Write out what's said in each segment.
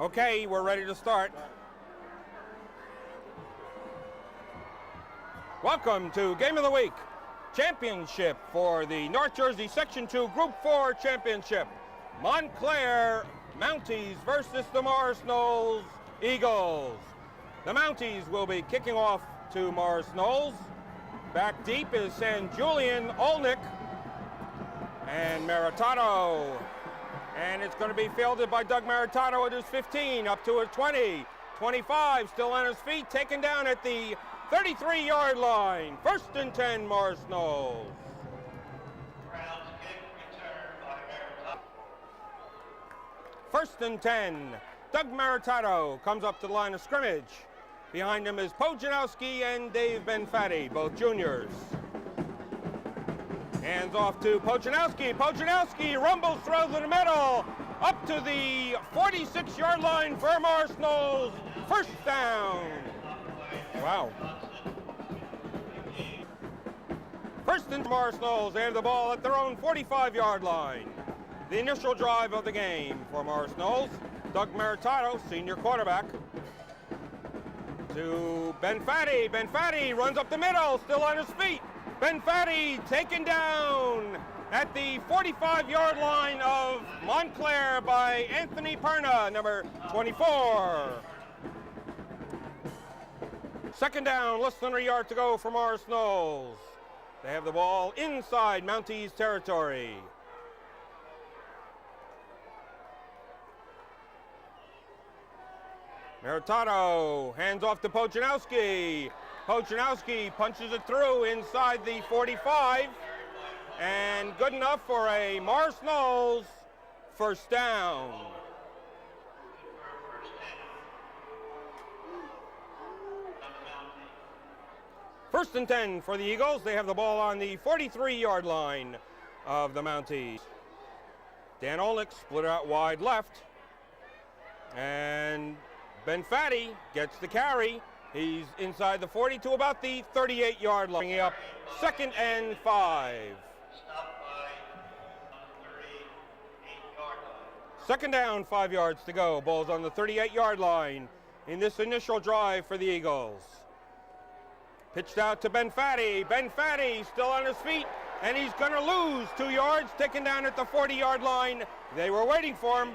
Okay, we're ready to start. Welcome to Game of the Week, championship for the North Jersey Section 2 Group 4 Championship. Montclair Mounties versus the Morris Knolls Eagles. The Mounties will be kicking off to Morris Knolls. Back deep is San Julian, Olnick, and Maritato. And it's going to be fielded by Doug Maritato at his 15, up to his 20, 25, still on his feet, taken down at the 33-yard line. 1st and 10, Morris Knolls. First and 10, Doug Maritato comes up to the line of scrimmage. Behind him is Pojanowski and Dave Benfatti, both juniors. Hands off to Pojanowski. Pojanowski rumbles through the middle, up to the 46-yard line for Morris Knolls. 1st down. Wow. 1st and Morris Knolls. They have the ball at their own 45-yard line. The initial drive of the game for Morris Knolls. Doug Maritato, senior quarterback, to Benfatti. Benfatti runs up the middle, still on his feet. Benfatti taken down at the 45-yard line of Montclair by Anthony Perna, number 24. 2nd down, less than a yard to go for Morris Knolls. They have the ball inside Mounties territory. Maritato hands off to Pojanowski. Pojanowski punches it through inside the 45, and good enough for a Morris Knolls 1st down. First and 10 for the Eagles. They have the ball on the 43-yard line of the Mounties. Dan Olnick split out wide left, and Benfatti gets the carry. He's inside the 40 to about the 38-yard line. Bringing up 2nd and 5. 2nd down, 5 yards to go. Ball's on the 38-yard line in this initial drive for the Eagles. Pitched out to Benfatti. Benfatti still on his feet, and he's going to lose 2 yards, taken down at the 40-yard line. They were waiting for him.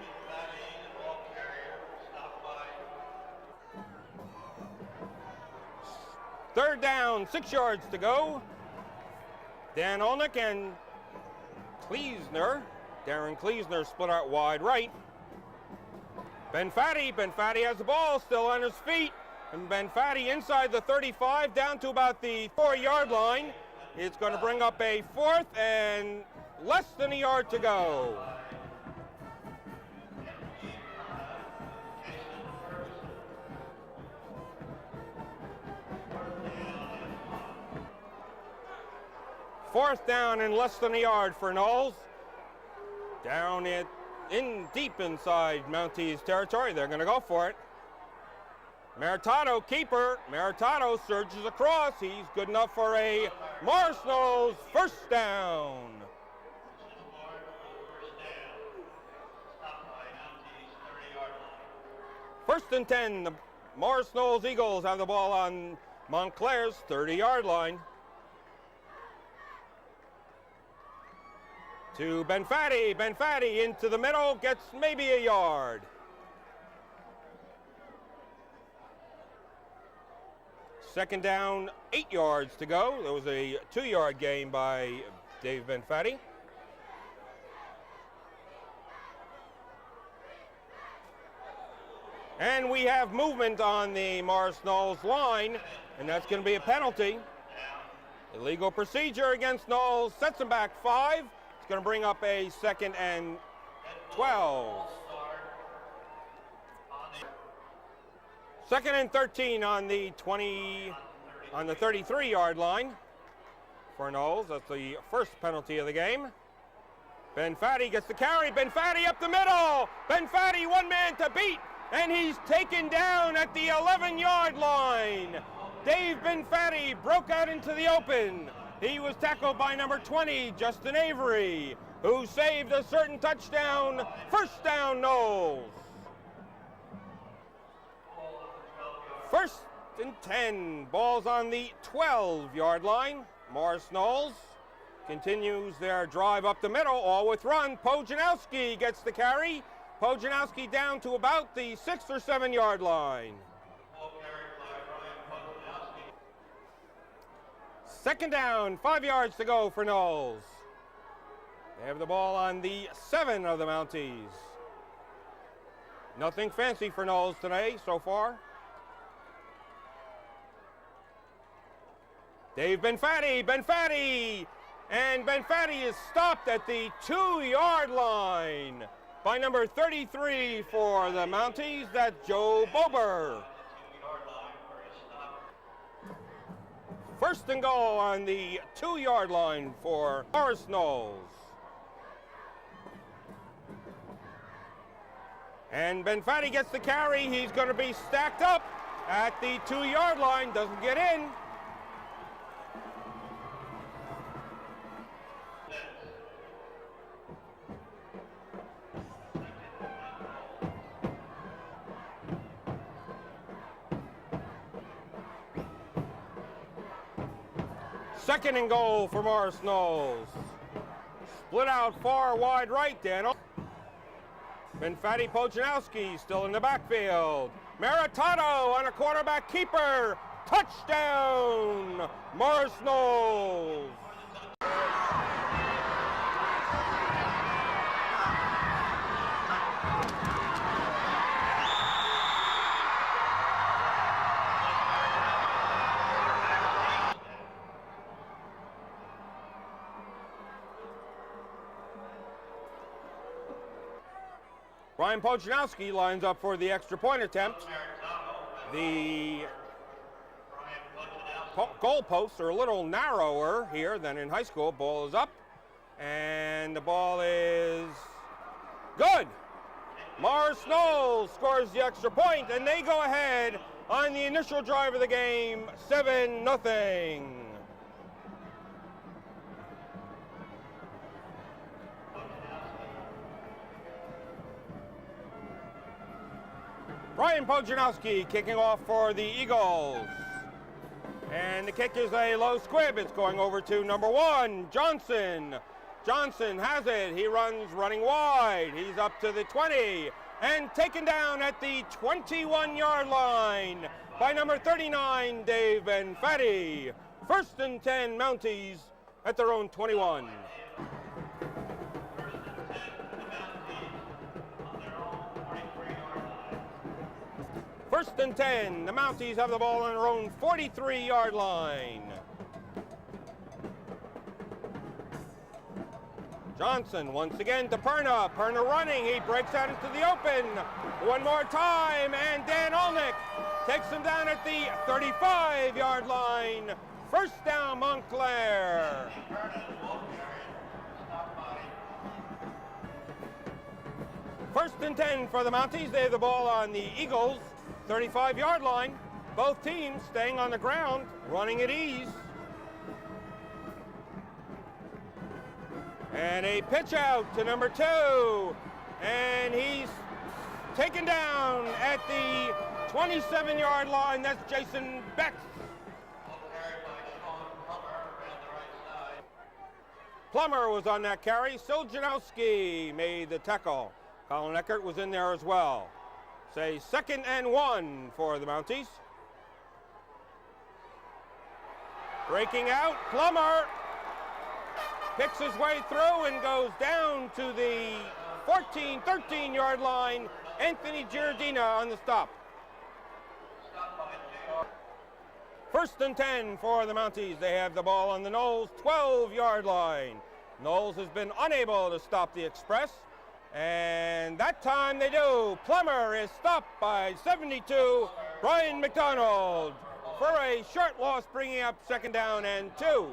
3rd down, 6 yards to go. Dan Olnick and Darren Kleesner split out wide right. Benfatti has the ball, still on his feet. And Benfatti inside the 35, down to about the 4-yard line. It's going to bring up a 4th and less than a yard to go. Fourth down and less than a yard for Knolls. Down deep inside Mounties territory. They're going to go for it. Maritato, keeper. Maritato surges across. He's good enough for a Morris Knolls 1st down. First and 10. The Morris Knolls Eagles have the ball on Montclair's 30-yard line. To Benfatti. Benfatti into the middle, gets maybe a yard. Second down, 8 yards to go. There was a 2-yard gain by Dave Benfatti. And we have movement on the Morris Knolls line, and that's going to be a penalty. Illegal procedure against Knolls, sets him back 5. It's going to bring up a 2nd and 12. 2nd and 13 on the 33-yard line for Knolls. That's the 1st penalty of the game. Benfatti gets the carry. Benfatti up the middle. Benfatti, one man to beat, and he's taken down at the 11-yard line. Dave Benfatti broke out into the open. He was tackled by number 20, Justin Avery, who saved a certain touchdown. 1st down, Knolls. First and 10. Ball's on the 12-yard line. Morris Knolls continues their drive up the middle, all with run. Pojanowski gets the carry. Pojanowski down to about the 6 or 7-yard line. Second down, 5 yards to go for Knolls. They have the ball on the 7 of the Mounties. Nothing fancy for Knolls today so far. Dave Benfatti, and Benfatti is stopped at the 2-yard line by number 33 for the Mounties. That's Joe Bober. First and goal on the 2-yard line for Morris Knolls. And Benfatti gets the carry. He's going to be stacked up at the 2-yard line. Doesn't get in. Second and goal for Morris Knolls. Split out far wide right, Daniel. Benfatti, Pojanowski still in the backfield. Maritato on a quarterback keeper. Touchdown, Morris Knolls. Brian Pojanowski lines up for the extra point attempt. The goalposts are a little narrower here than in high school. Ball is up, and the ball is good. Morris Knolls scores the extra point, and they go ahead on the initial drive of the game, 7-0. Brian Pojanowski kicking off for the Eagles. And the kick is a low squib. It's going over to number 1, Johnson. Johnson has it. He runs running wide. He's up to the 20 and taken down at the 21-yard line by number 39, Dave Benfatti. First and 10 Mounties at their own 21. First and 10, the Mounties have the ball on their own 43-yard line. Johnson once again to Perna. Perna running, he breaks out into the open. One more time, and Dan Olnick takes him down at the 35-yard line. First down, Montclair. First and 10 for the Mounties. They have the ball on the Eagles' 35-yard line. Both teams staying on the ground, running at ease. And a pitch out to number 2. And he's taken down at the 27-yard line. That's Jason Beck. Plummer was on that carry. Siljanowski made the tackle. Colin Eckert was in there as well. Say 2nd and 1 for the Mounties. Breaking out, Plummer picks his way through and goes down to the 13-yard line. Anthony Giardina on the stop. First and 10 for the Mounties. They have the ball on the Knolls' 12-yard line. Knolls has been unable to stop the Express. And that time they do. Plummer is stopped by 72, Brian McDonald, for a short loss, bringing up 2nd down and 2.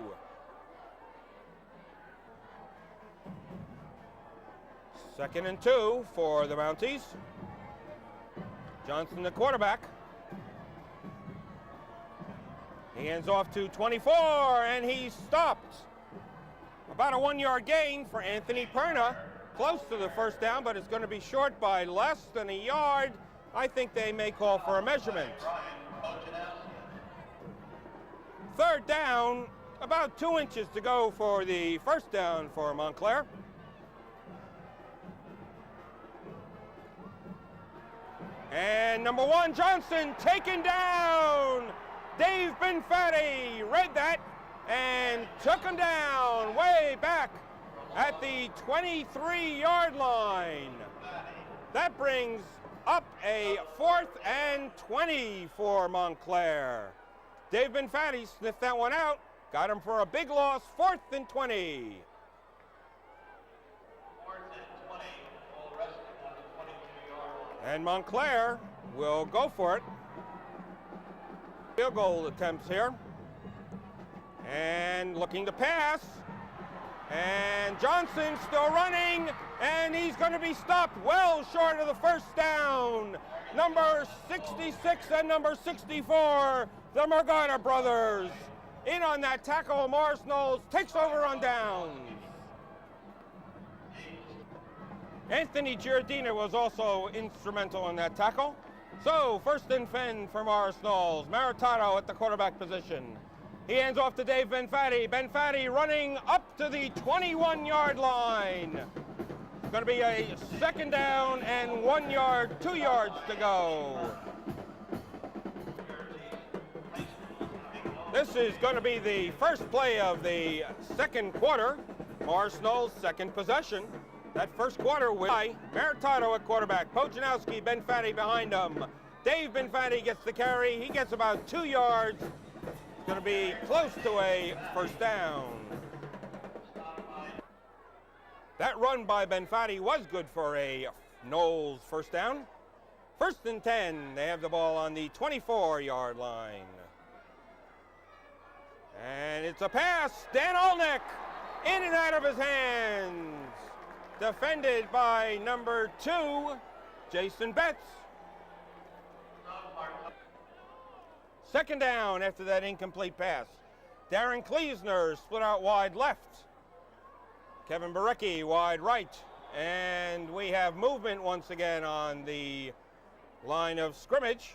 Second and 2 for the Mounties. Johnson, the quarterback. He hands off to 24, and he's stopped. About a 1-yard gain for Anthony Perna. Close to the first down, but it's going to be short by less than a yard. I think they may call for a measurement. third down, about 2 inches to go for the first down for Montclair. And number 1, Johnson, taken down. Dave Benfatti read that and took him down way back at the 23-yard line. That brings up a 4th and 20 for Montclair. Dave Benfatti sniffed that one out, got him for a big loss, 4th and 20. And Montclair will go for it. Field goal attempts here. And looking to pass. And Johnson still running, and he's going to be stopped well short of the first down. Number 66 and number 64, the Morgana brothers. In on that tackle, Morris Knolls takes over on downs. Anthony Giardina was also instrumental in that tackle. So, first and 10 for Morris Knolls. Maritato at the quarterback position. He hands off to Dave Benfatti. Benfatti running up to the 21-yard line. It's going to be a second down and 1 yard, 2 yards to go. This is going to be the first play of the second quarter. Morris Knolls' second possession. That first quarter with Maritato at quarterback. Pojanowski, Benfatti behind him. Dave Benfatti gets the carry. He gets about 2 yards. It's going to be close to a first down. That run by Benfatti was good for a Knolls first down. First and 10. They have the ball on the 24-yard line. And it's a pass. Dan Olnick in and out of his hands. Defended by number 2, Jason Betts. Second down after that incomplete pass. Darren Kleesner split out wide left. Kevin Barecki wide right. And we have movement once again on the line of scrimmage.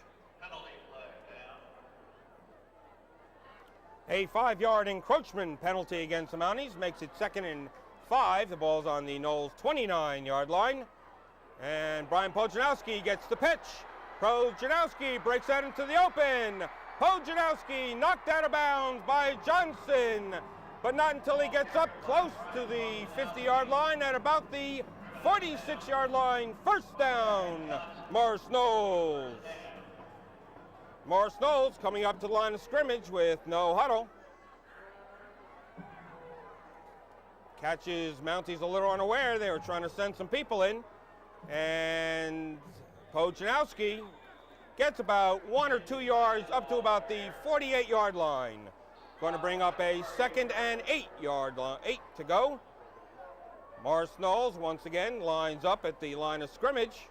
A 5-yard encroachment penalty against the Mounties makes it 2nd and 5. The ball's on the Knolls 29-yard line. And Brian Pojanowski gets the pitch. Pojanowski breaks out into the open. Pojanowski knocked out of bounds by Johnson, but not until he gets up close to the 50-yard line at about the 46-yard line. First down, Morris Knolls. Morris Knolls coming up to the line of scrimmage with no huddle. Catches Mounties a little unaware. They were trying to send some people in. And Pojanowski gets about 1 or 2 yards up to about the 48-yard line. Going to bring up a 2nd and 8-yard line, 8 to go. Morris Knolls once again lines up at the line of scrimmage.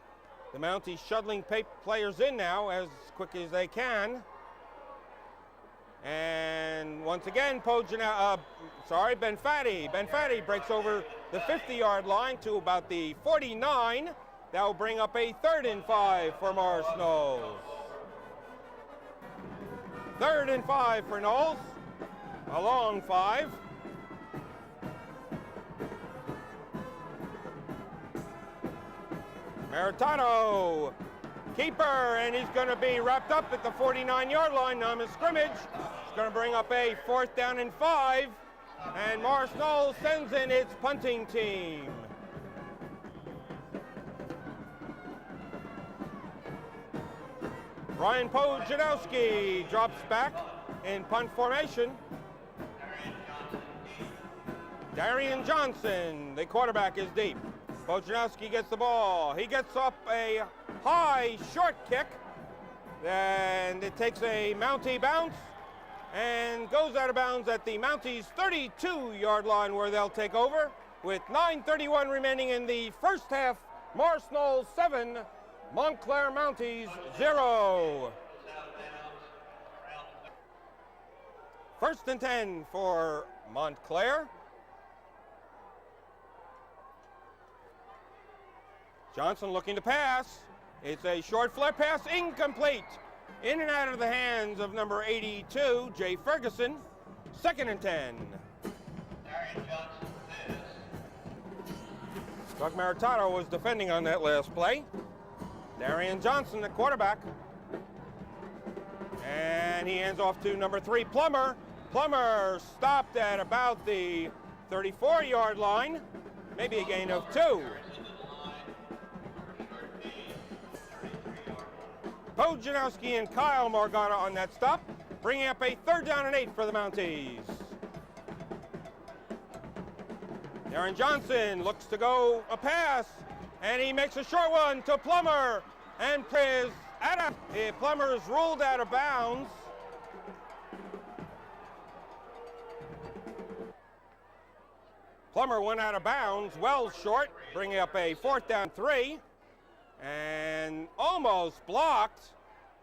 The Mounties shuttling players in now as quick as they can. And once again, Benfatti. Benfatti breaks over the 50-yard line to about the 49. That will bring up a 3rd and 5 for Morris Knolls. 3rd and 5 for Knolls. A long 5. Maritato, keeper, and he's going to be wrapped up at the 49-yard line on the scrimmage. It's going to bring up a 4th down and 5, and Morris Knolls sends in its punting team. Ryan Pojanowski drops back in punt formation. Darian Johnson, the quarterback, is deep. Pojanowski gets the ball. He gets up a high, short kick. And it takes a Mountie bounce and goes out of bounds at the Mounties' 32-yard line where they'll take over. With 9:31 remaining in the first half, Morris Knolls 7, Montclair Mounties 0. First and 10 for Montclair. Johnson looking to pass. It's a short flare pass, incomplete. In and out of the hands of number 82, Jay Ferguson. 2nd and 10. Doug Maritato was defending on that last play. Darian Johnson, the quarterback. And he hands off to number 3, Plummer. Plummer stopped at about the 34-yard line. Maybe a gain of 2. Bo Janowski and Kyle Morgana on that stop, bringing up a 3rd down and 8 for the Mounties. Darren Johnson looks to go a pass, and he makes a short one to Plummer, and plays Plummer is ruled out of bounds. Plummer went out of bounds, well short, bringing up a 4th down 3, and almost blocked.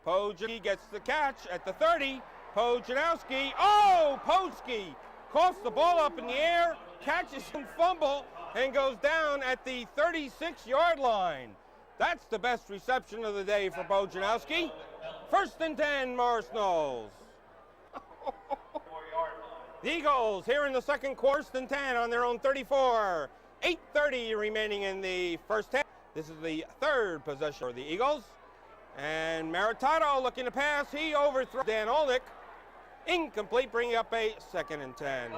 Pojanowski gets the catch at the 30. Pojanowski, Poski coughs the ball up in the air, catches some fumble, and goes down at the 36-yard line. That's the best reception of the day for Pojanowski. 1st and 10, Morris Knolls. The Eagles here in the second quarter, 1st and 10 on their own 34. 8:30 remaining in the first half. This is the 3rd possession for the Eagles. And Maritato looking to pass. He overthrows Dan Olnick. Incomplete, bringing up a 2nd and 10.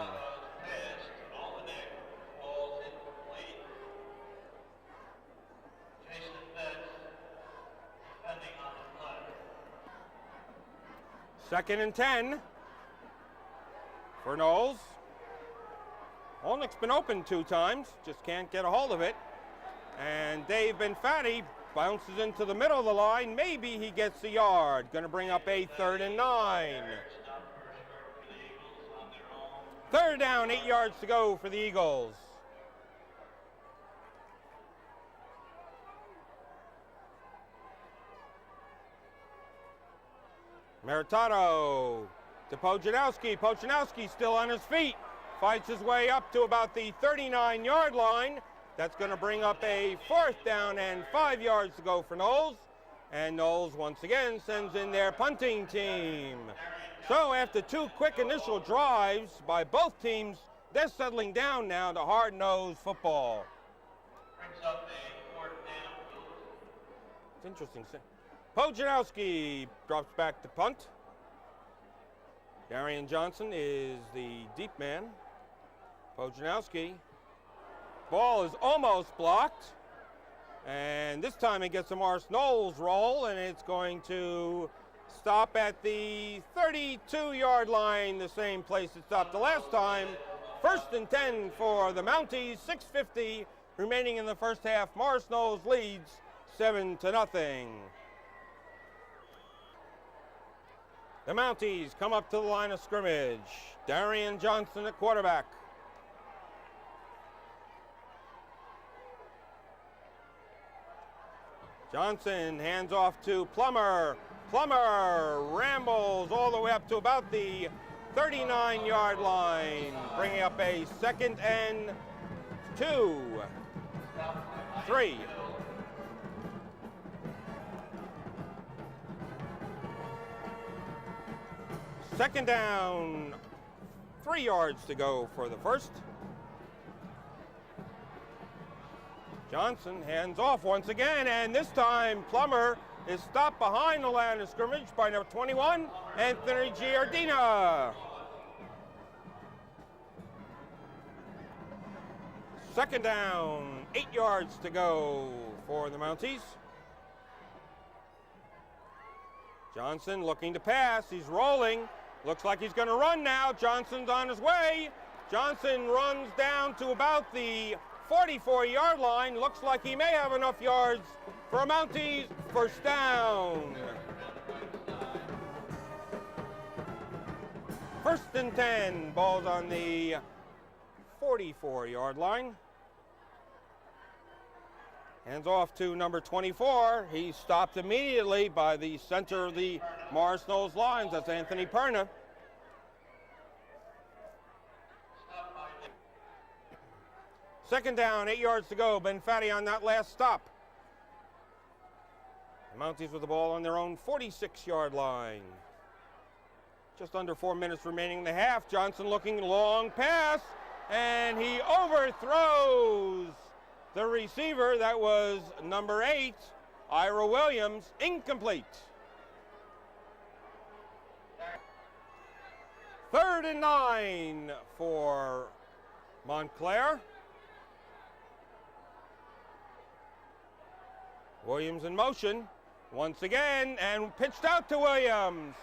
Second and 10 for Knolls. Olnick's been open 2 times, just can't get a hold of it. And Dave Benfatti bounces into the middle of the line. Maybe he gets a yard. Going to bring up a 3rd and 9. 3rd down, 8 yards to go for the Eagles. Maritato to Pojanowski. Pojanowski still on his feet. Fights his way up to about the 39-yard line. That's going to bring up a 4th down and 5 yards to go for Knolls. And Knolls once again sends in their punting team. So after 2 quick initial drives by both teams, they're settling down now to hard-nosed football. Brings up a 4th down. It's interesting. Pojanowski drops back to punt. Darian Johnson is the deep man. Pojanowski. Ball is almost blocked. And this time it gets a Morris Knolls roll, and it's going to stop at the 32-yard line, the same place it stopped the last time. 1st and 10 for the Mounties. 6:50 remaining in the first half. Morris Knolls leads 7-0. The Mounties come up to the line of scrimmage. Darian Johnson at quarterback. Johnson hands off to Plummer. Plummer rambles all the way up to about the 39-yard line, bringing up a 2nd and 2. 3. Second down, 3 yards to go for the first. Johnson hands off once again, and this time Plummer is stopped behind the line of scrimmage by number 21, Anthony Giardina. Second down, 8 yards to go for the Mounties. Johnson looking to pass, he's rolling. Looks like he's going to run now. Johnson's on his way. Johnson runs down to about the 44-yard line. Looks like he may have enough yards for a Mounties first down. 1st and 10. Ball's on the 44-yard line. Hands off to number 24. He's stopped immediately by the center of the Morris Knolls lines. That's Anthony Perna. Second down, 8 yards to go. Benfatti on that last stop. The Mounties with the ball on their own 46-yard line. Just under 4 minutes remaining in the half. Johnson looking, long pass, and he overthrows the receiver. That was number 8, Ira Williams, incomplete. 3rd and 9 for Montclair. Williams in motion once again, and pitched out to Williams,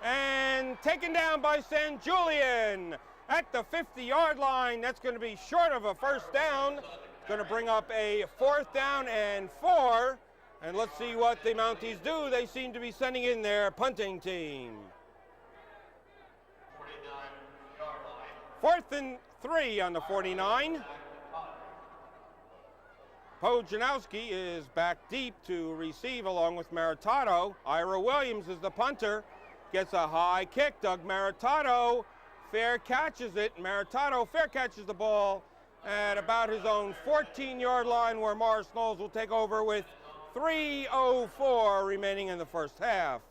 and taken down by San Julian at the 50-yard line. That's going to be short of a first down. It's going to bring up a 4th down and 4. And let's see what the Mounties do. They seem to be sending in their punting team. 4th and 3 on the 49. Pojanowski is back deep to receive along with Maritato. Ira Williams is the punter. Gets a high kick. Doug Maritato fair catches it. Maritato fair catches the ball at about his own 14-yard line, where Morris Knolls will take over with 3:04 remaining in the first half.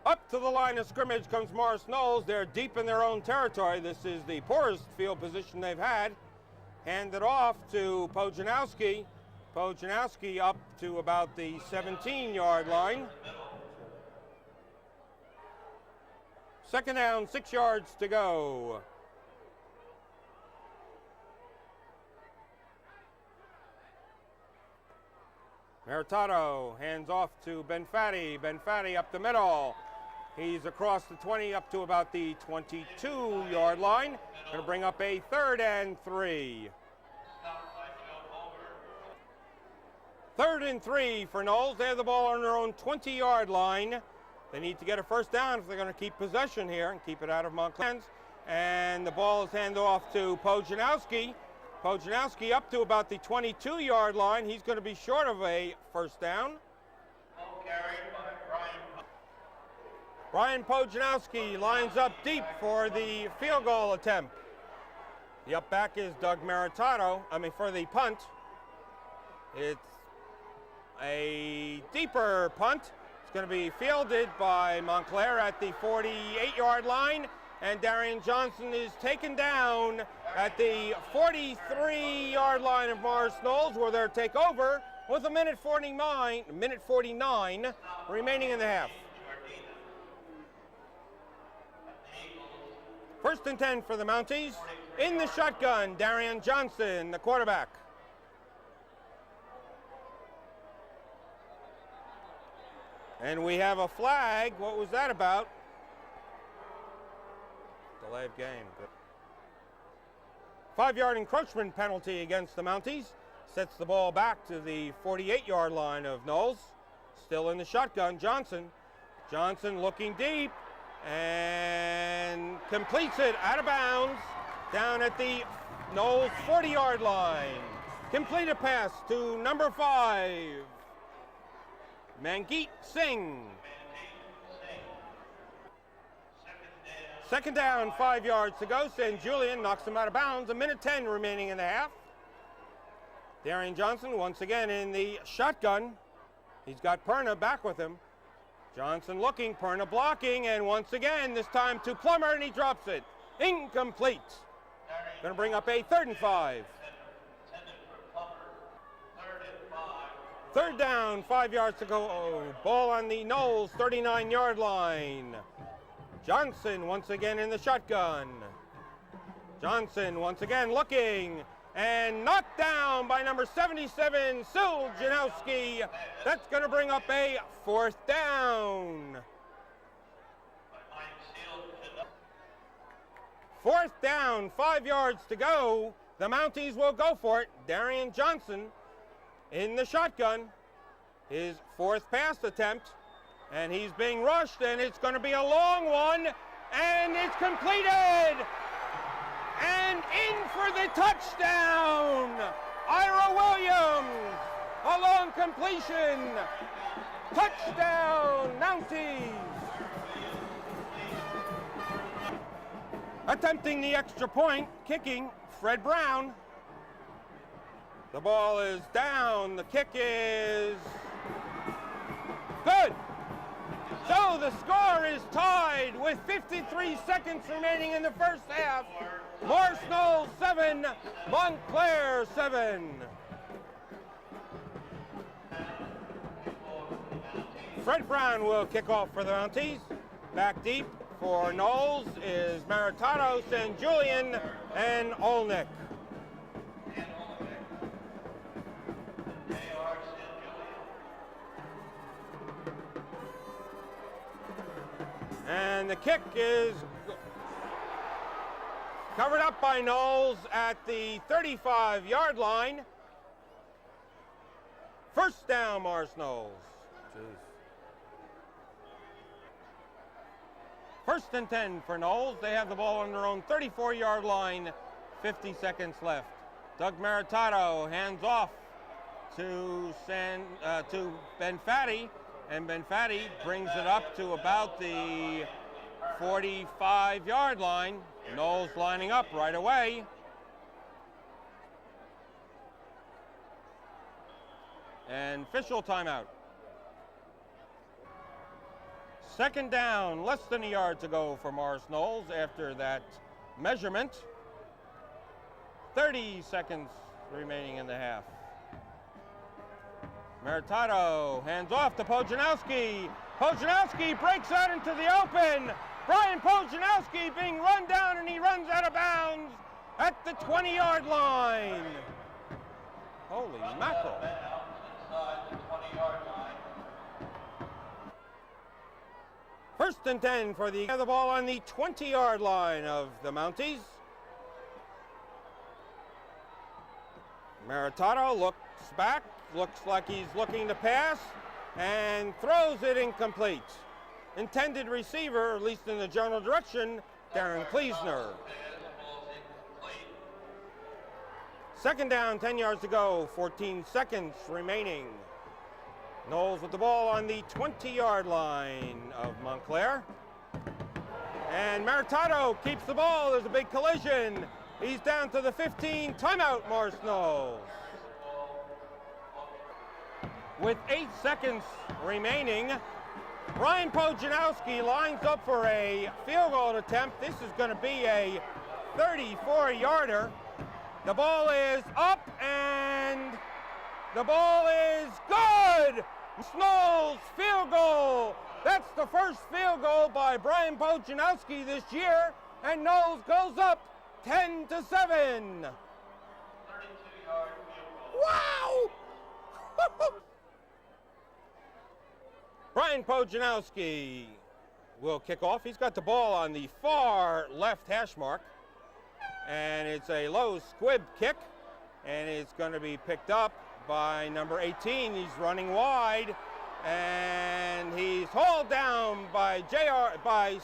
Up to the line of scrimmage comes Morris Knolls. They're deep in their own territory. This is the poorest field position they've had. Handed off to Pojanowski. Pojanowski up to about the 17-yard line. 2nd down, 6 yards to go. Maritato hands off to Benfatti. Benfatti up the middle. He's across the 20 up to about the 22-yard line. Going to bring up a 3rd and 3. 3rd and 3 for Knolls. They have the ball on their own 20-yard line. They need to get a first down if they're going to keep possession here and keep it out of Montclair's. And the ball is handed off to Pojanowski. Pojanowski up to about the 22-yard line. He's going to be short of a first down. Brian Pojanowski lines up deep for the field goal attempt. The up back is Doug Maritato. For the punt. It's a deeper punt. It's going to be fielded by Montclair at the 48-yard line. And Darian Johnson is taken down at the 43-yard line of Morris Knolls, where they'll take over with a minute 49 remaining in the half. 1st and 10 for the Mounties. In the shotgun, Darian Johnson, the quarterback. And we have a flag. What was that about? Delay of game. 5-yard encroachment penalty against the Mounties. Sets the ball back to the 48-yard line of Knolls. Still in the shotgun, Johnson. Johnson looking deep and completes it out of bounds down at the Knolls 40-yard line. Completed pass to number 5, Mangeet Singh. 2nd down, 5 yards to go. San Julian knocks him out of bounds. A minute 10 remaining in the half. Darian Johnson once again in the shotgun. He's got Perna back with him. Johnson looking, Perna blocking, and once again, this time to Plummer, and he drops it. Incomplete. Going to bring up a 3rd and 5. 3rd down, 5 yards to go. Oh, ball on the Knolls 39-yard line. Johnson once again in the shotgun. Johnson once again looking, and knocked down by number 77, Sil Janowski. That's going to bring up a 4th down. 4th down, 5 yards to go. The Mounties will go for it. Darian Johnson in the shotgun. His 4th pass attempt. And he's being rushed, and it's going to be a long one. And it's completed. And in for the touchdown. Ira Williams. A long completion. Touchdown, Mounties. Attempting the extra point, kicking, Fred Brown. The ball is down. The kick is good. So the score is tied with 53 seconds remaining in the first half. Knolls 7, Montclair 7. Fred Brown will kick off for the Mounties. Back deep for Knolls is Maritato, San Julian, and Olnick. And the kick is covered up by Knolls at the 35-yard line. First down, Knolls. First and 10 for Knolls. They have the ball on their own 34-yard line, 50 seconds left. Doug Maritato hands off to Benfatti, and Benfatti brings it up to about the 45-yard line. Knolls lining up right away. And official timeout. Second down, less than a yard to go for Knolls after that measurement. 30 seconds remaining in the half. Maritato hands off to Pojanowski. Pojanowski breaks out into the open. Brian Pojanowski being run down, and he runs out of bounds at the 20-yard line. Holy mackerel. First and 10 for the ball on the 20-yard line of the Mounties. Maritato looks back, looks like he's looking to pass, and throws it incomplete. Intended receiver, at least in the general direction, Darren Kleesner. Second down, 10 yards to go, 14 seconds remaining. Knolls with the ball on the 20-yard line of Montclair. And Maritato keeps the ball. There's a big collision. He's down to the 15. Timeout, Knolls. With 8 seconds remaining, Brian Pojanowski lines up for a field goal attempt. This is going to be a 34-yarder. The ball is up, and the ball is good! Knolls field goal! That's the first field goal by Brian Pojanowski this year, and Knolls goes up 10-7. 32-yard field goal. Wow! Brian Pojanowski will kick off. He's got the ball on the far left hash mark, and it's a low squib kick, and it's going to be picked up by number 18. He's running wide, and he's hauled down by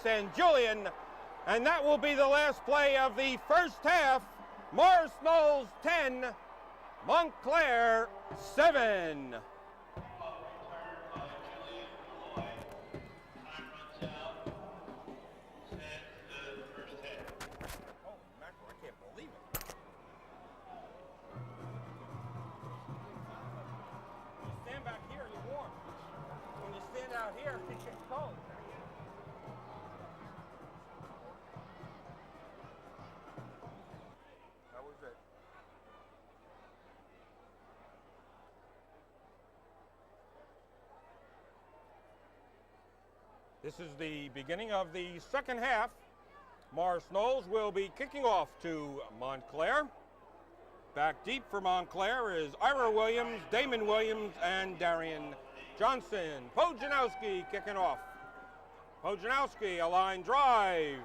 San Julian, and that will be the last play of the first half. Knolls 10, Montclair 7. This is the beginning of the second half. Knolls will be kicking off to Montclair. Back deep for Montclair is Ira Williams, Damon Williams, and Darian Johnson. Pojanowski kicking off. Pojanowski, a line drive.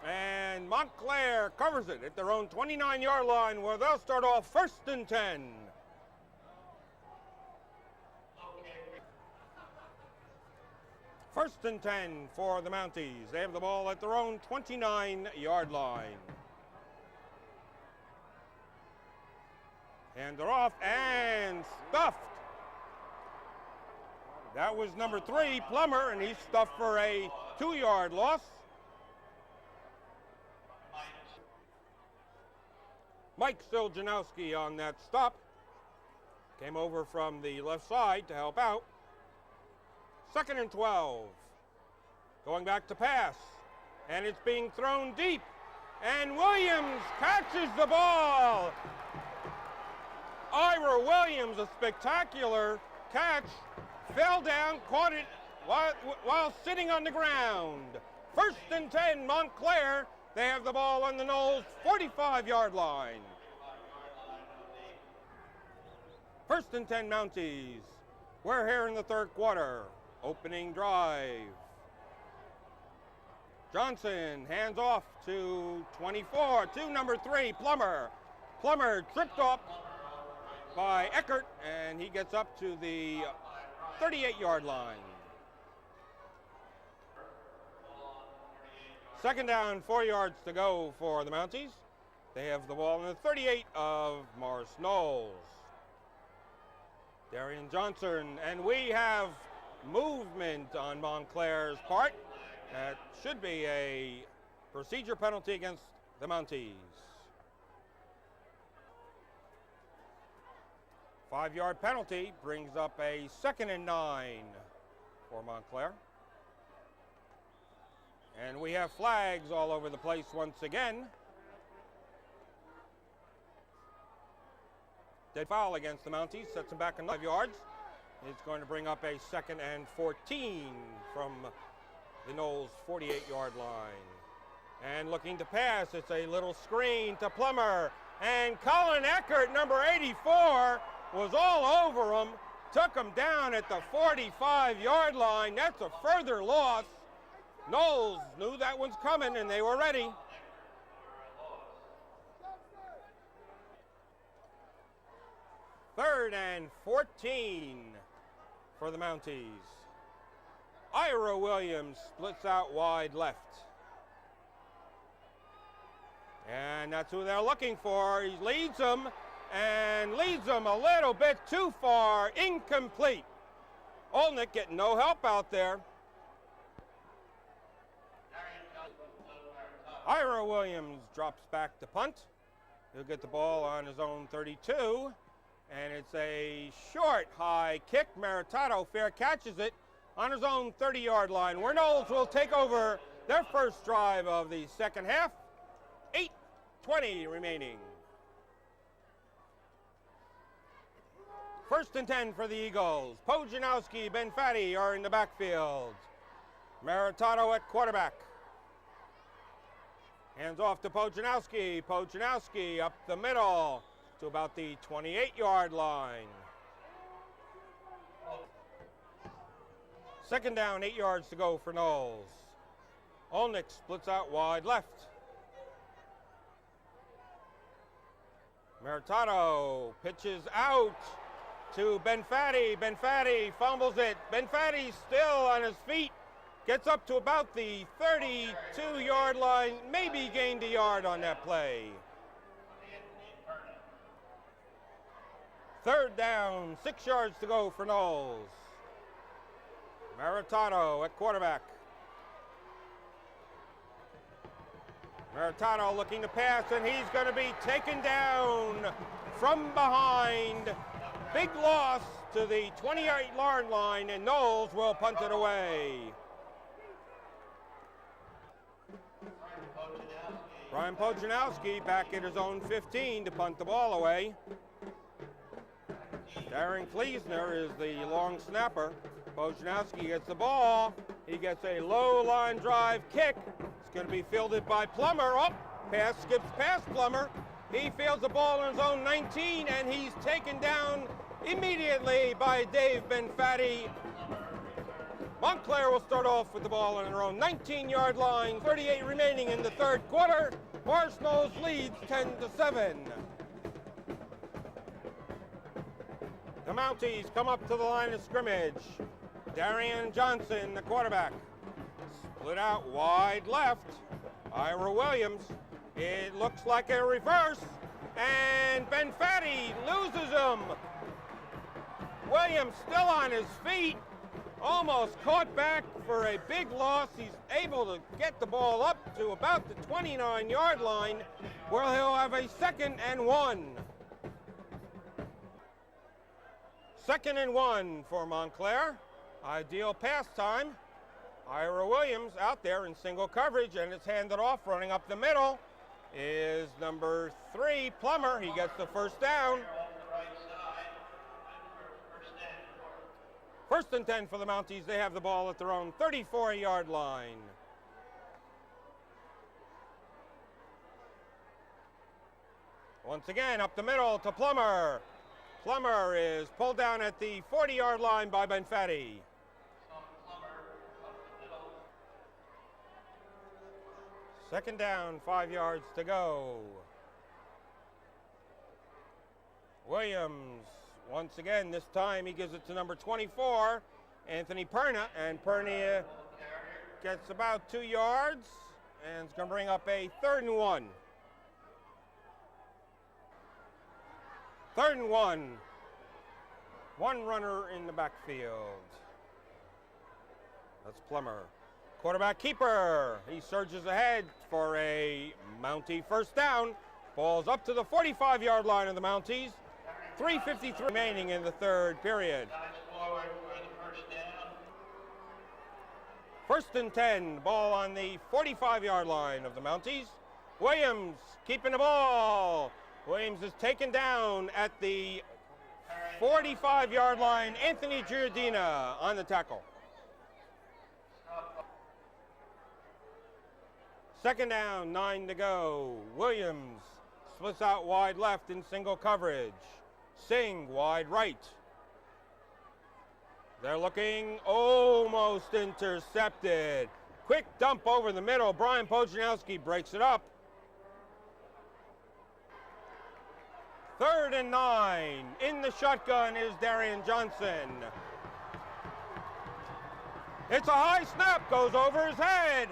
And Montclair covers it at their own 29-yard line, where they'll start off first and 10. First and 10 for the Mounties. They have the ball at their own 29-yard line. Hand it off and stuffed. That was number 3, Plummer, and he's stuffed for a 2-yard loss. Mike Siljanowski on that stop. Came over from the left side to help out. 2nd and 12. Going back to pass. And it's being thrown deep. And Williams catches the ball. Ira Williams, a spectacular catch. Fell down, caught it while sitting on the ground. 1st and 10, Montclair. They have the ball on the Knolls 45-yard line. 1st and 10 Mounties. We're here in the 3rd quarter. Opening drive. Johnson hands off to 24, to number 3, Plummer. Plummer tripped up by Eckert, and he gets up to the 38-yard line. 2nd down, 4 yards to go for the Mounties. They have the ball in the 38 of Morris Knolls. Darian Johnson, and we have movement on Montclair's part. That should be a procedure penalty against the Mounties. 5-yard penalty brings up a 2nd and 9 for Montclair. And we have flags all over the place once again. Dead foul against the Mounties, sets them back in 5 yards. It's going to bring up a 2nd and 14 from the Knolls 48-yard line. And looking to pass, it's a little screen to Plummer. And Colin Eckert, number 84, was all over him, took him down at the 45-yard line. That's a further loss. Knolls knew that one's coming, and they were ready. Third and 14 for the Mounties. Ira Williams splits out wide left. And that's who they're looking for. He leads them and leads them a little bit too far. Incomplete. Olnick getting no help out there. Ira Williams drops back to punt. He'll get the ball on his own 32. And it's a short, high kick. Maritato fair catches it on his own 30-yard line, where Knolls will take over their first drive of the second half. 8:20 remaining. 1st and 10 for the Eagles. Pojanowski, Benfatti are in the backfield. Maritato at quarterback. Hands off to Pojanowski. Pojanowski up the middle to about the 28-yard line. 2nd down, 8 yards to go for Knolls. Olnick splits out wide left. Maritato pitches out to Benfatti. Benfatti fumbles it. Benfatti still on his feet. Gets up to about the 32-yard line. Maybe gained a yard on that play. 3rd down, 6 yards to go for Knolls. Maritato at quarterback. Maritato looking to pass, and he's going to be taken down from behind. Big loss to the 28-yard line, and Knolls will punt it away. Brian Pojanowski back at his own 15 to punt the ball away. Darren Fleesner is the long snapper. Pojanowski gets the ball. He gets a low line drive kick. It's going to be fielded by Plummer. Oh, pass skips past Plummer. He fields the ball on his own 19, and he's taken down immediately by Dave Benfatti. Montclair will start off with the ball on their own 19-yard line. 38 remaining in the 3rd quarter. Morris Knolls leads 10-7. The Mounties come up to the line of scrimmage. Darian Johnson, the quarterback. Split out wide left. Ira Williams. It looks like a reverse. And Benfatti loses him. Williams still on his feet. almost caught back for a big loss. He's able to get the ball up to about the 29-yard line, where he'll have a 2nd and 1. 2nd and 1 for Montclair. Ideal pass time. Ira Williams out there in single coverage, and it's handed off. Running up the middle is number 3, Plummer. He gets the first down. 1st and 10 for the Mounties. They have the ball at their own 34-yard line. Once again, up the middle to Plummer. Plummer is pulled down at the 40-yard line by Benfatti. Second down, 5 yards to go. Williams, once again, this time he gives it to number 24, Anthony Perna, and Perna gets about 2 yards, and it's going to bring up a 3rd and 1. 3rd and 1. One runner in the backfield. That's Plummer. Quarterback keeper. He surges ahead for a Mountie first down. Ball's up to the 45-yard line of the Mounties. 3:53 remaining in the 3rd period. 1st and 10. Ball on the 45-yard line of the Mounties. Williams keeping the ball. Williams is taken down at the 45-yard line. Anthony Giardina on the tackle. 2nd down, 9 to go. Williams splits out wide left in single coverage. Singh wide right. They're looking, almost intercepted. Quick dump over the middle. Brian Pojanowski breaks it up. 3rd and 9. In the shotgun is Darian Johnson. It's a high snap, goes over his head.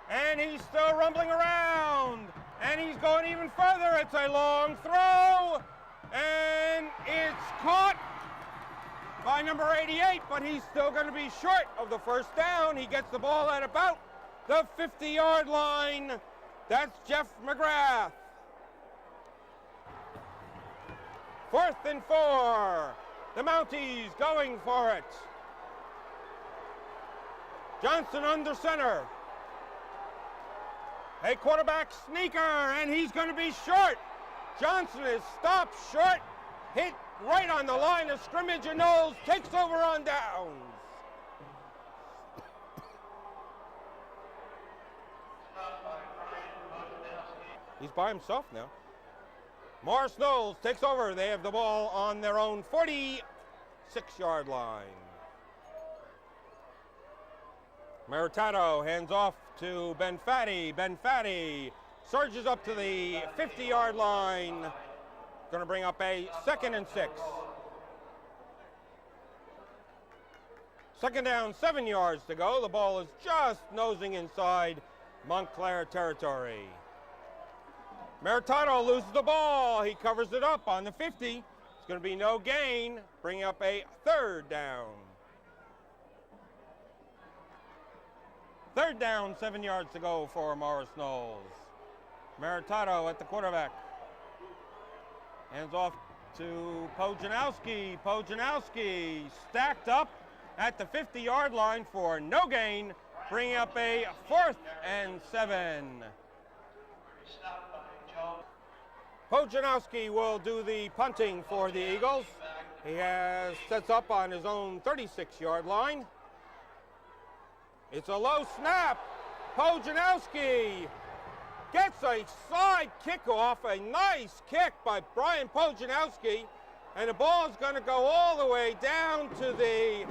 And he's still rumbling around. And he's going even further. It's a long throw. And it's caught by number 88, but he's still going to be short of the first down. He gets the ball at about the 50-yard line. That's Jeff McGrath. 4th and 4. The Mounties going for it. Johnson under center. A quarterback sneaker, and he's going to be short. Johnson is stopped short, hit right on the line of scrimmage, and Knolls takes over on downs. He's by himself now. Morris Knolls takes over. They have the ball on their own 46-yard line. Meritato hands off to Benfatti. Benfatti surges up to the 50-yard line. Going to bring up a 2nd and 6. 2nd down, 7 yards to go. The ball is just nosing inside Montclair territory. Meritato loses the ball. He covers it up on the 50. It's going to be no gain, bringing up a 3rd down. 3rd down, 7 yards to go for Morris Knolls. Meritato at the quarterback. Hands off to Pojanowski. Pojanowski stacked up at the 50-yard line for no gain, bringing up a 4th and 7. Pojanowski will do the punting for the Eagles. He sets up on his own 36-yard line. It's a low snap. Pojanowski gets a side kickoff, a nice kick by Brian Pojanowski, and the ball is going to go all the way down to the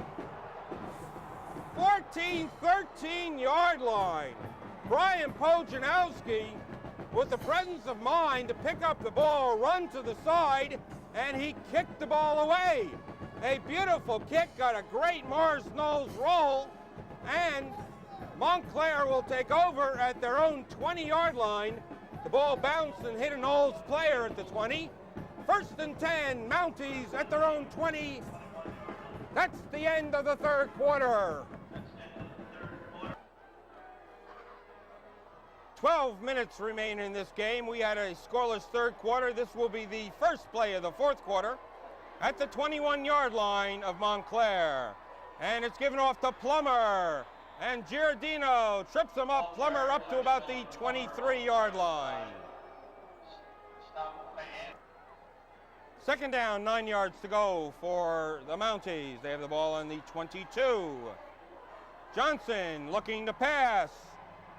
13-yard line. Brian Pojanowski, with the presence of mind to pick up the ball, run to the side, and he kicked the ball away. A beautiful kick, got a great Morris Knolls roll, and Montclair will take over at their own 20-yard line. The ball bounced and hit a Knolls player at the 20. 1st and 10, Mounties at their own 20. That's the end of the third quarter. 12 minutes remain in this game. We had a scoreless third quarter. This will be the first play of the fourth quarter at the 21-yard line of Montclair. And it's given off to Plummer. And Giardino trips him up. Plummer up to about the 23-yard line. Second down, 9 yards to go for the Mounties. They have the ball on the 22. Johnson looking to pass.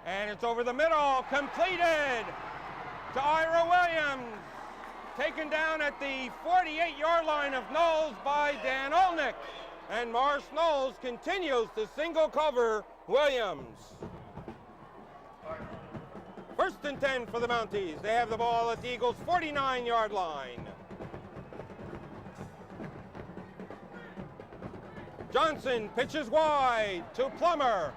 And it's over the middle, completed to Ira Williams. Taken down at the 48-yard line of Knolls by Dan Olnick. And Morris Knolls continues to single cover Williams. First and 10 for the Mounties. They have the ball at the Eagles' 49-yard line. Johnson pitches wide to Plummer.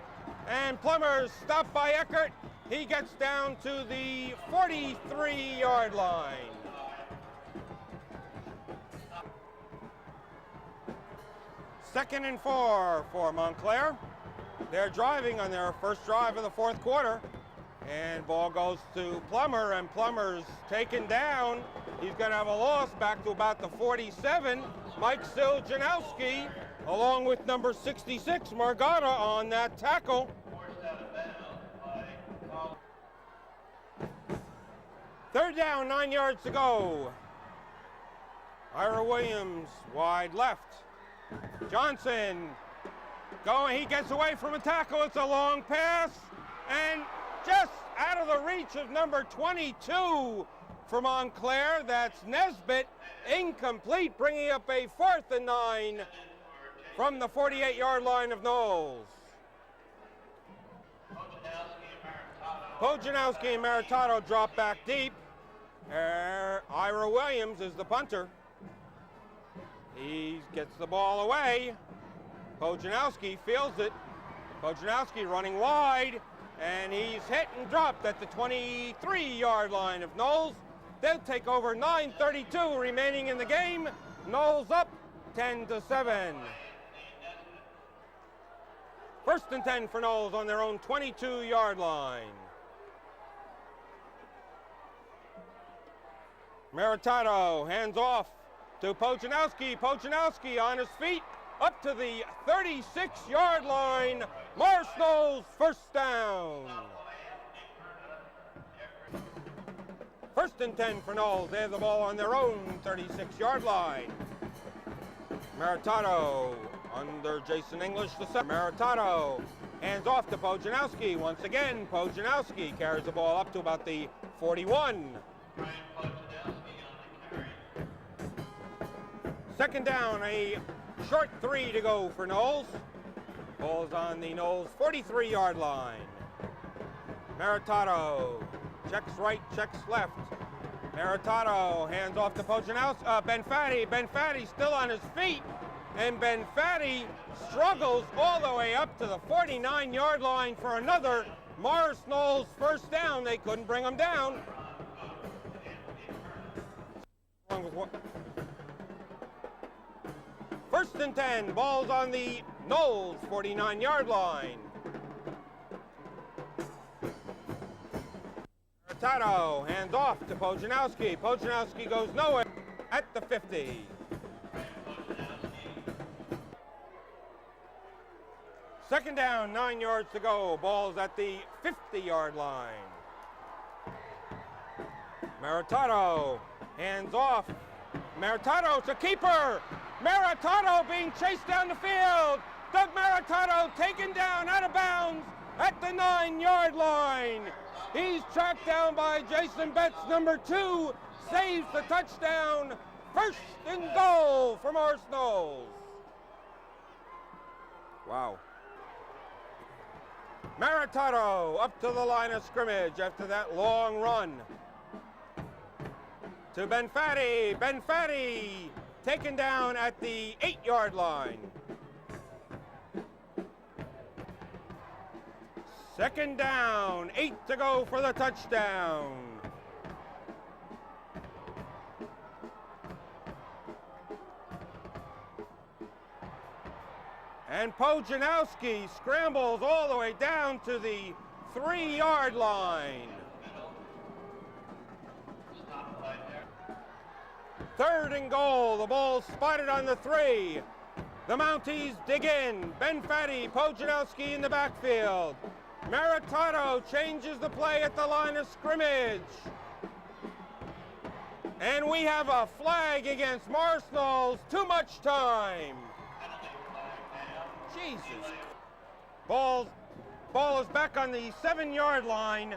And Plummer's stopped by Eckert. He gets down to the 43-yard line. Second and 4 for Montclair. They're driving on their first drive of the fourth quarter. And ball goes to Plummer, and Plummer's taken down. He's going to have a loss back to about the 47. Mike Siljanowski, along with number 66, Margata, on that tackle. Third down, 9 yards to go. Ira Williams, wide left. Johnson going, he gets away from a tackle. It's a long pass, and just out of the reach of number 22 for Montclair. That's Nesbitt, incomplete, bringing up a 4th and 9 from the 48-yard line of Knolls. Pojanowski and Maritato drop back deep. Ira Williams is the punter. He gets the ball away. Pojanowski fields it. Pojanowski running wide, and he's hit and dropped at the 23-yard line of Knolls. They'll take over. 9:32 remaining in the game. Knolls up 10-7. First and 10 for Knolls on their own 22-yard line. Maritato hands off to Pojanowski. Pojanowski on his feet up to the 36-yard line. Morris Knolls first down. First and 10 for Knolls. They have the ball on their own 36-yard line. Maritato under Jason English. Maritato hands off to Pojanowski. Once again, Pojanowski carries the ball up to about the 41. Second down, a short 3 to go for Knolls. Ball's on the Knolls 43-yard line. Maritato checks right, checks left. Maritato hands off to Pojanowski. Benfatti. Benfatti still on his feet. And Benfatti struggles all the way up to the 49-yard line for another Morris Knolls first down. They couldn't bring him down. First and 10, ball's on the Knolls 49-yard line. Maritato hands off to Pojanowski. Pojanowski goes nowhere at the 50. Second down, 9 yards to go. Ball's at the 50-yard line. Maritato hands off. Maritato to keeper. Maritato being chased down the field. Doug Maritato taken down out of bounds at the 9-yard line. He's tracked down by Jason Betts, number 2, saves the touchdown. First and goal for Morris Knolls. Wow. Maritato up to the line of scrimmage after that long run. To Benfatti. Benfatti taken down at the 8-yard line. Second down, 8 to go for the touchdown. And Pojanowski scrambles all the way down to the 3-yard line. Third and goal. The ball spotted on the 3. The Mounties dig in. Benfatti, Pojanowski in the backfield. Maritato changes the play at the line of scrimmage. And we have a flag against Knolls. Too much time. Jesus. Ball is back on the 7-yard line.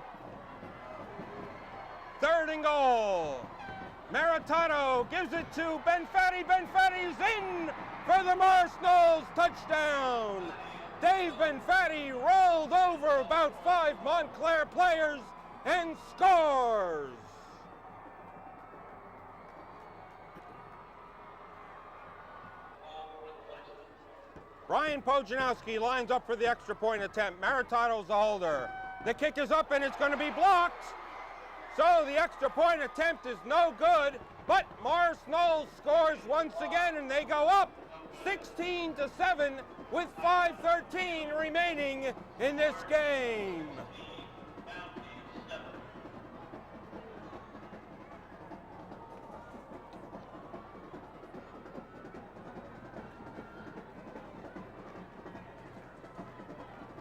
Third and goal. Maritato gives it to Benfatti. Benfatti's in for the Knolls touchdown. Dave Benfatti rolled over about 5 Montclair players and scores. Ryan Pojanowski lines up for the extra point attempt. Maritato's the holder. The kick is up and it's going to be blocked. So the extra point attempt is no good, but Knolls scores once again and they go up 16-7 with 5:13 remaining in this game.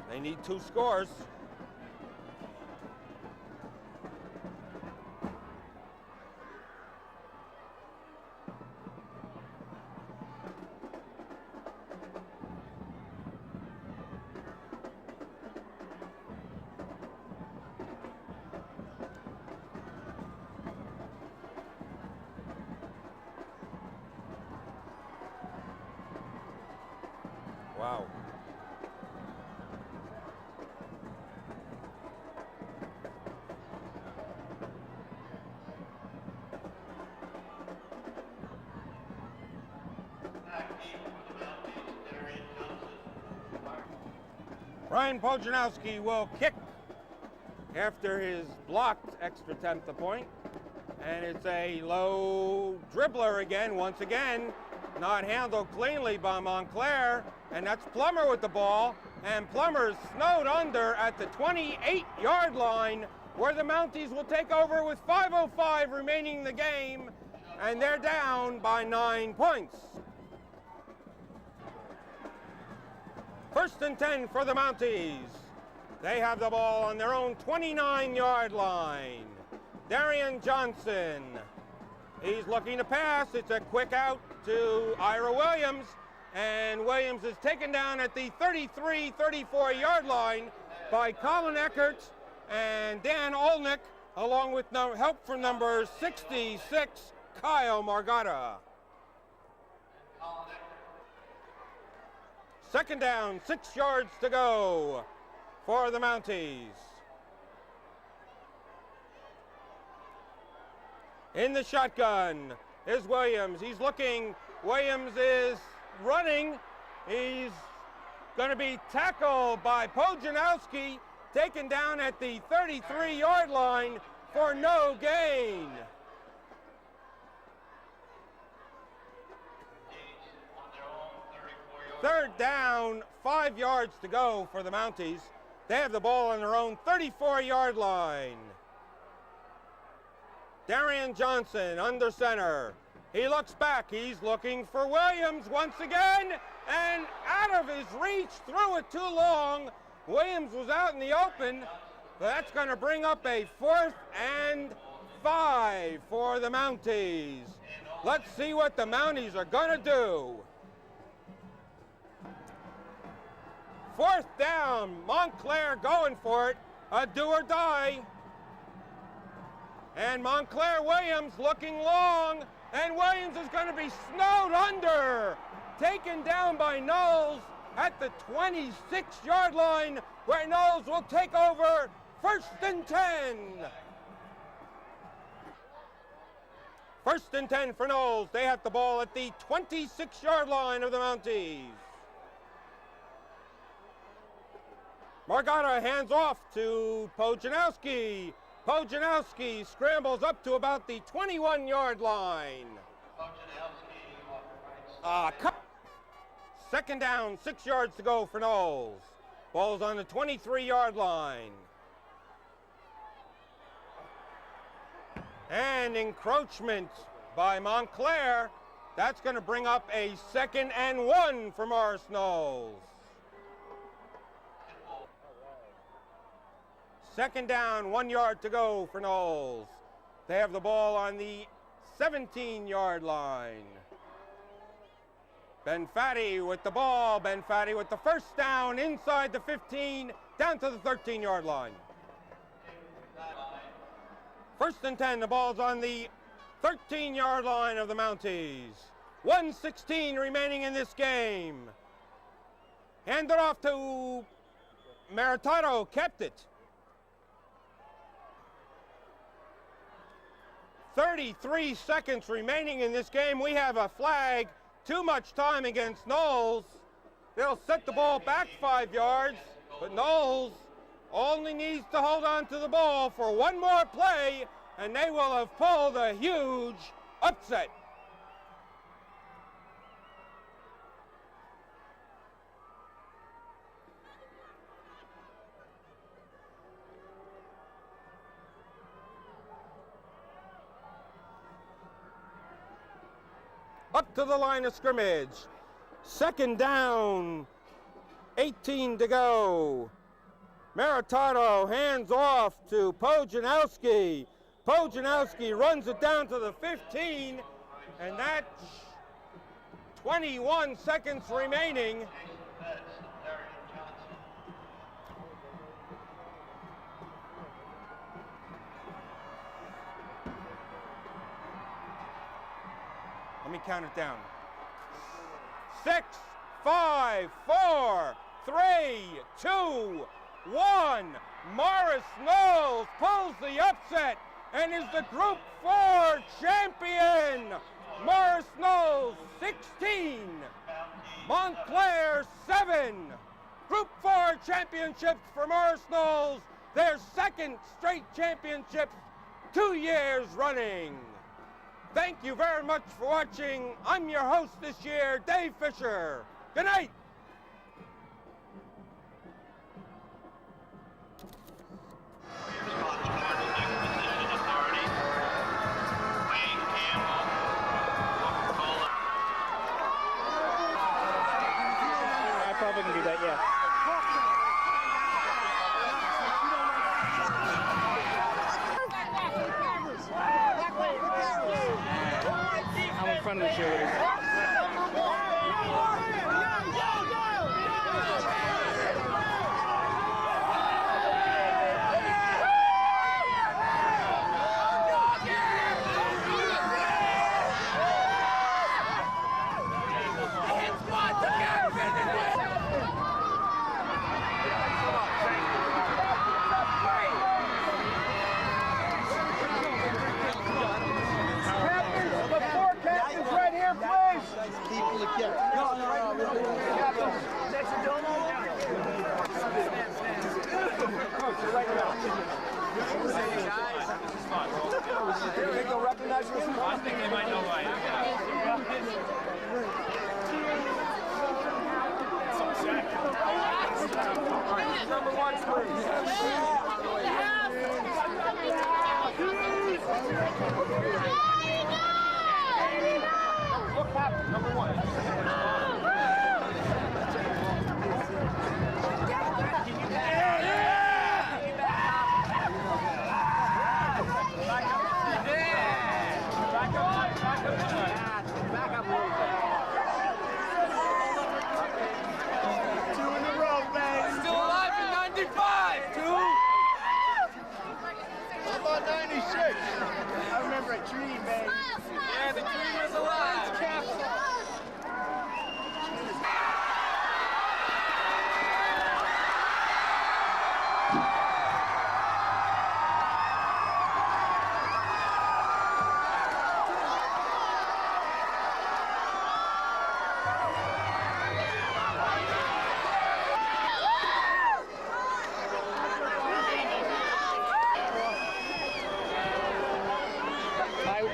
They need 2 scores. Wow. Ryan Pojanowski will kick after his blocked extra attempt at point. And it's a low dribbler again, once again, not handled cleanly by Montclair. And that's Plummer with the ball. And Plummer's snowed under at the 28-yard line, where the Mounties will take over with 5:05 remaining in the game. And they're down by 9 points. First and 10 for the Mounties. They have the ball on their own 29-yard line. Darian Johnson. He's looking to pass. It's a quick out to Ira Williams. And Williams is taken down at the 33, 34-yard line by Colin Eckert and Dan Olnick, along with help from number 66, Kyle Margata. Second down, 6 yards to go for the Mounties. In the shotgun is Williams. He's looking. Williams is running. He's going to be tackled by Pojanowski, taken down at the 33-yard line for no gain. Third down, 5 yards to go for the Mounties. They have the ball on their own 34-yard line. Darian Johnson under center. He looks back. He's looking for Williams once again, and out of his reach, threw it too long. Williams was out in the open. That's going to bring up a 4th and 5 for the Mounties. Let's see what the Mounties are going to do. 4th down, Montclair going for it, a do or die. And Montclair Williams looking long, and Williams is going to be snowed under, taken down by Knolls at the 26-yard line, where Knolls will take over 1st and 10. 1st and 10 for Knolls. They have the ball at the 26-yard line of the Mounties. Margata hands off to Pojanowski. Pojanowski scrambles up to about the 21-yard line. Second down, 6 yards to go for Knolls. Ball's on the 23-yard line. And encroachment by Montclair. That's going to bring up a 2nd and 1 for Morris Knolls. Second down, 1 yard to go for Knolls. They have the ball on the 17-yard line. Benfatti with the ball. Benfatti with the first down inside the 15, down to the 13-yard line. First and 10, the ball's on the 13-yard line of the Mounties. 1:16 remaining in this game. Handed off to Meritato, kept it. 33 seconds remaining in this game. We have a flag. Too much time against Knolls. They'll set the ball back 5 yards, but Knolls only needs to hold on to the ball for one more play, and they will have pulled a huge upset. Up to the line of scrimmage. Second down, 18 to go. Meritato hands off to Pojanowski. Pojanowski runs it down to the 15, and that's 21 seconds remaining. Let me count it down. 6, 5, 4, 3, 2, 1. Morris Knolls pulls the upset and is the Group 4 champion. Morris Knolls 16, Montclair 7. Group 4 championships for Morris Knolls, their second straight championships, 2 years running. Thank you very much for watching. I'm your host this year, Dave Fischer. Good night. I probably can do that, yeah. I'm in front of the cheerleaders. I think they might know why. Number 1, Look, Pop, number 1. Yeah, the tree was alive.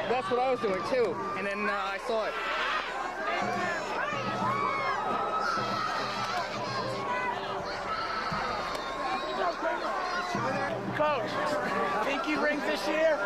That's what I was doing too, and then I saw it. Coach, pinky rings this year?